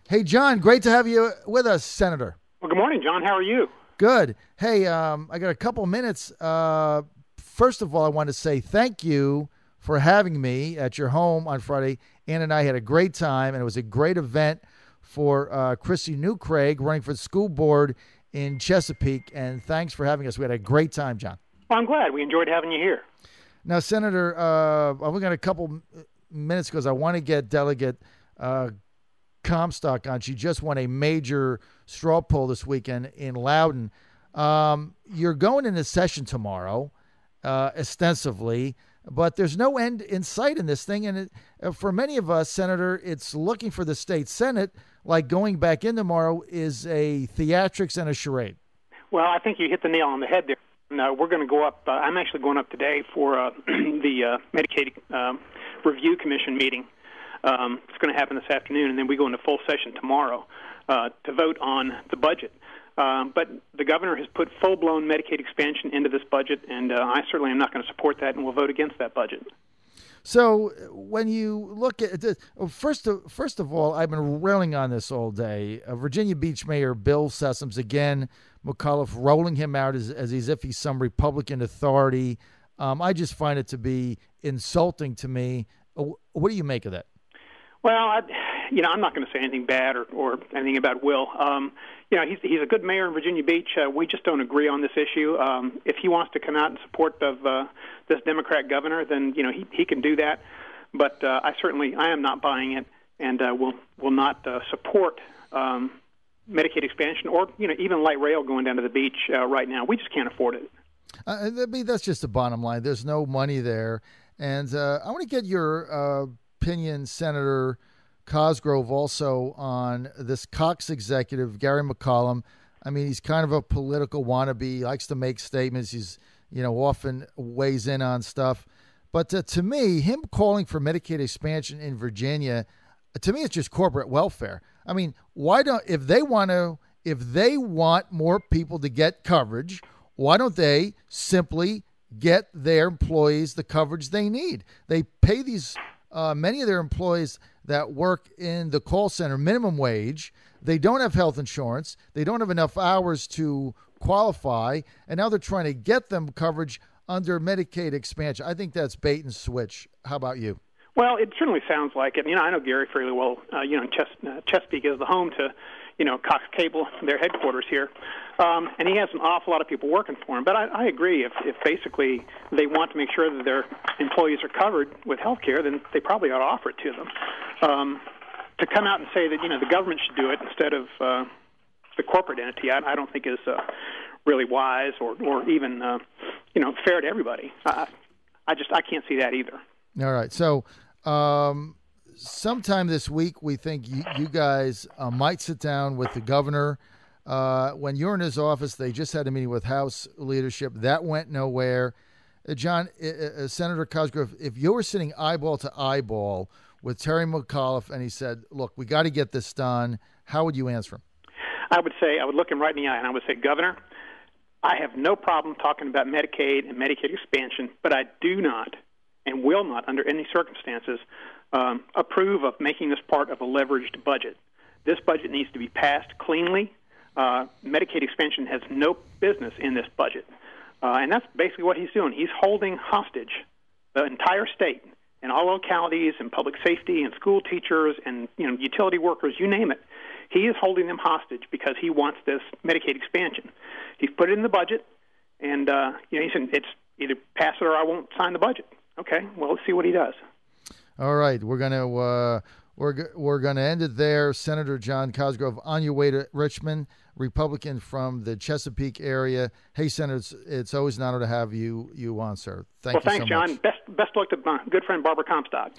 Hey, John, great to have you with us, Senator. Well, good morning, John. How are you? Good. Hey, I got a couple minutes. First of all, I want to say thank you for having me at your home on Friday. Ann and I had a great time, and it was a great event for Christy Newcraig running for the school board in Chesapeake, and thanks for having us. We had a great time, John. Well, I'm glad. We enjoyed having you here. Now, Senator, I've only got a couple minutes because I want to get Delegate Comstock on. She just won a major straw poll this weekend in Loudoun. You're going into session tomorrow, ostensibly, but there's no end in sight in this thing. And for many of us, Senator, it's looking for the state Senate, like going back in tomorrow is a theatrics and a charade. Well, I think you hit the nail on the head there. We're going to go up. I'm actually going up today for the Medicaid Review Commission meeting. It's going to happen this afternoon, and then we go into full session tomorrow to vote on the budget. But the governor has put full-blown Medicaid expansion into this budget, and I certainly am not going to support that, and will vote against that budget. So when you look at this, first of all, I've been railing on this all day. Virginia Beach Mayor Bill Sessoms, again, McAuliffe rolling him out as if he's some Republican authority. I just find it to be insulting to me. What do you make of that? Well, I'm not going to say anything bad or anything about Will. He's a good mayor in Virginia Beach. We just don't agree on this issue. If he wants to come out in support of this Democrat governor, then he can do that. But I am not buying it, and will not support Medicaid expansion or even light rail going down to the beach right now. We just can't afford it. That's just the bottom line. There's no money there, and I want to get your opinion, Senator Cosgrove, also on this Cox executive, Gary McCollum. I mean, he's kind of a political wannabe. He likes to make statements. He's, often weighs in on stuff. But to me, him calling for Medicaid expansion in Virginia, to me, it's just corporate welfare. I mean, if they want more people to get coverage, why don't they simply get their employees the coverage they need? They pay these many of their employees that work in the call center minimum wage. They don't have health insurance. They don't have enough hours to qualify. And now they're trying to get them coverage under Medicaid expansion. I think that's bait and switch. How about you? Well, it certainly sounds like it. I know Gary fairly well. Chesapeake is the home to, Cox Cable, their headquarters here. And he has an awful lot of people working for him. But I agree. If basically they want to make sure that their employees are covered with health care, then they probably ought to offer it to them. To come out and say that, the government should do it instead of the corporate entity, I don't think is really wise or even, fair to everybody. I can't see that either. All right. So sometime this week, we think you guys might sit down with the governor. When you're in his office, they just had a meeting with House leadership. That went nowhere. John, Senator Cosgrove, if you were sitting eyeball to eyeball with Terry McAuliffe and he said, look, we got to get this done, how would you answer him? I would look him right in the eye and I would say, Governor, I have no problem talking about Medicaid and Medicaid expansion, but I do not and will not, under any circumstances, approve of making this part of a leveraged budget. This budget needs to be passed cleanly. Medicaid expansion has no business in this budget. And that's basically what he's doing. He's holding hostage the entire state and all localities and public safety and school teachers and utility workers, you name it. He is holding them hostage because he wants this Medicaid expansion. He's put it in the budget, and he said it's either pass it or I won't sign the budget. Okay, well, let's see what he does. All right, we're gonna end it there. Senator John Cosgrove, on your way to Richmond, Republican from the Chesapeake area. Hey, Senator, it's always an honor to have you on, sir. Thanks, John. Best luck to my good friend Barbara Comstock.